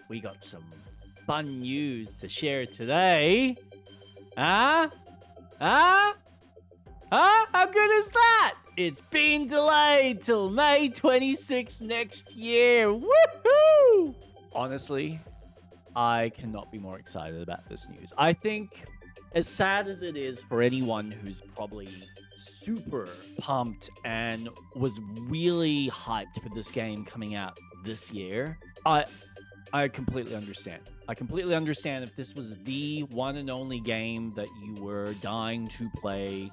we got some fun news to share today. Huh? Huh? Huh? How good is that? It's been delayed till May 26th next year. Woohoo! Honestly, I cannot be more excited about this news. I think, as sad as it is for anyone who's probably super pumped and was really hyped for this game coming out this year, I completely understand. I completely understand if this was the one and only game that you were dying to play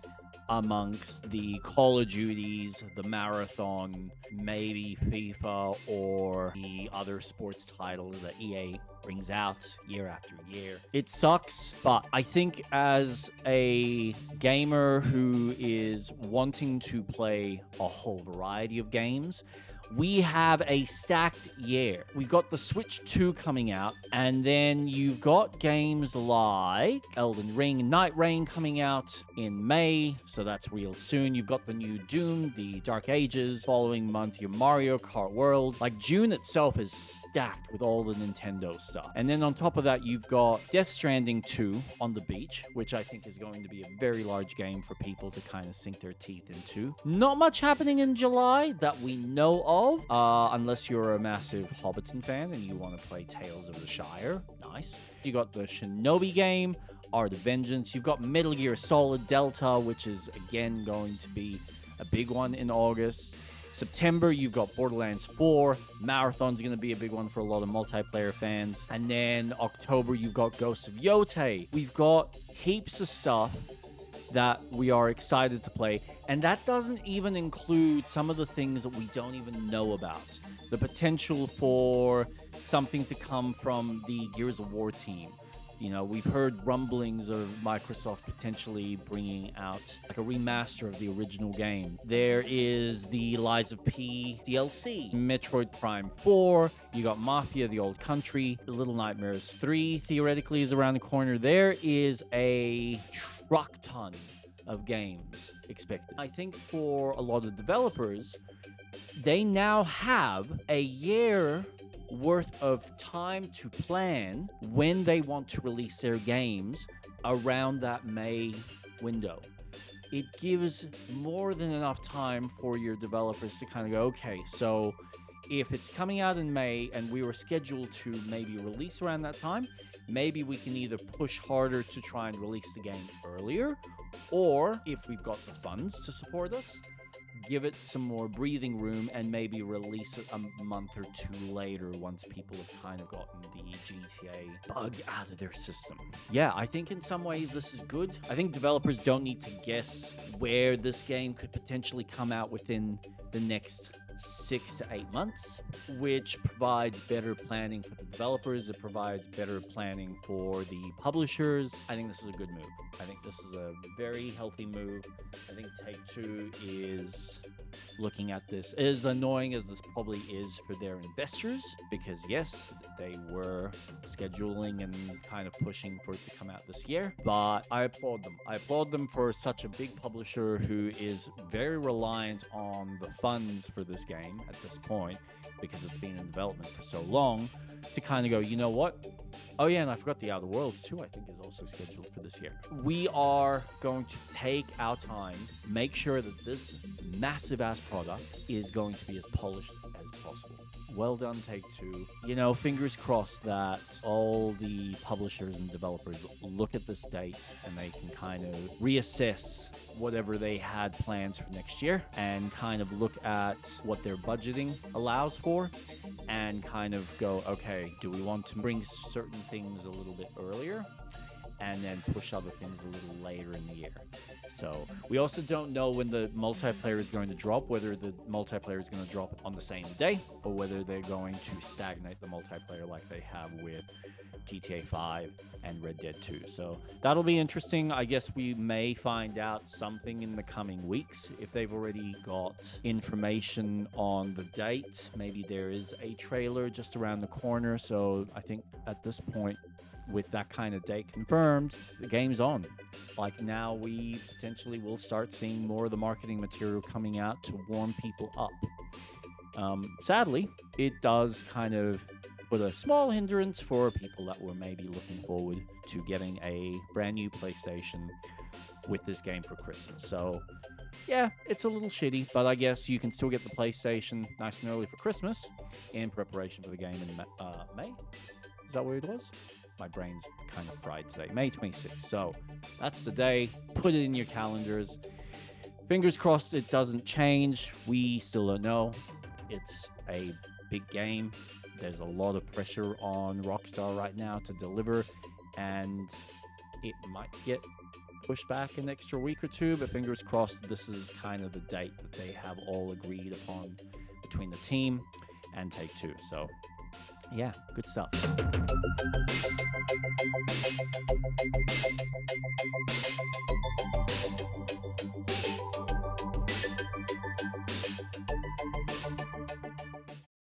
amongst the Call of Duties, the Marathon, maybe FIFA, or the other sports titles that EA brings out year after year. It sucks, but I think as a gamer who is wanting to play a whole variety of games, we have a stacked year. We've got the Switch 2 coming out, and then you've got games like Elden Ring and Night Rain coming out in May, so that's real soon. You've got the new Doom, the Dark Ages. Following month, your Mario Kart World. Like, June itself is stacked with all the Nintendo stuff. And then on top of that, you've got Death Stranding 2 on the beach, which I think is going to be a very large game for people to kind of sink their teeth into. Not much happening in July that we know of. Unless you're a massive Hobbiton fan and you want to play Tales of the Shire. Nice. You got the Shinobi game, Art of Vengeance. You've got Metal Gear Solid Delta, which is again going to be a big one in August. September, you've got Borderlands 4. Marathon's going to be a big one for a lot of multiplayer fans. And then October, you've got Ghosts of Yotei. We've got heaps of stuff that we are excited to play, and that doesn't even include some of the things that we don't even know about. The potential for something to come from the Gears of War team. You know, we've heard rumblings of Microsoft potentially bringing out like a remaster of the original game. There is the Lies of P DLC, Metroid Prime 4, you got Mafia: The Old Country, Little Nightmares 3 theoretically is around the corner. There is a truck ton of games expected. I think for a lot of developers, they now have a year worth of time to plan when they want to release their games around that May window. It gives more than enough time for your developers to kind of go, okay, so if it's coming out in May and we were scheduled to maybe release around that time, maybe we can either push harder to try and release the game earlier, or if we've got the funds to support us, give it some more breathing room and maybe release it a month or two later once people have kind of gotten the GTA bug out of their system. Yeah, I think in some ways this is good. I think developers don't need to guess where this game could potentially come out within the next 6 to 8 months, which provides better planning for the developers. It provides better planning for the publishers. I think this is a good move. I think this is a very healthy move. I think Take-Two is looking at this, as annoying as this probably is for their investors, because yes, they were scheduling and kind of pushing for it to come out this year, but I applaud them. I applaud them for such a big publisher who is very reliant on the funds for this game at this point, because it's been in development for so long, to kind of go, you know what? Oh yeah, and I forgot the Outer Worlds too, I think is also scheduled for this year. We are going to take our time, make sure that this massive ass product is going to be as polished as possible. Well done, Take-Two. You know, fingers crossed that all the publishers and developers look at this date and they can kind of reassess whatever they had plans for next year and kind of look at what their budgeting allows for and kind of go, okay, do we want to bring certain things a little bit earlier and then push other things a little later in the year? So we also don't know when the multiplayer is going to drop, whether the multiplayer is going to drop on the same day or whether they're going to stagnate the multiplayer like they have with GTA 5 and Red Dead 2. So that'll be interesting. I guess we may find out something in the coming weeks if they've already got information on the date. Maybe there is a trailer just around the corner. So I think at this point, with that kind of date confirmed, the game's on. Like, now we potentially will start seeing more of the marketing material coming out to warm people up. Sadly, it does kind of but a small hindrance for people that were maybe looking forward to getting a brand new PlayStation with this game for Christmas. So, yeah, it's a little shitty, but I guess you can still get the PlayStation nice and early for Christmas in preparation for the game in May. Is that what it was? My brain's kind of fried today. May 26th. So that's the day. Put it in your calendars. Fingers crossed it doesn't change. We still don't know. It's a big game. There's a lot of pressure on Rockstar right now to deliver, and it might get pushed back an extra week or two, but fingers crossed this is kind of the date that they have all agreed upon between the team and Take-Two. So yeah, good stuff.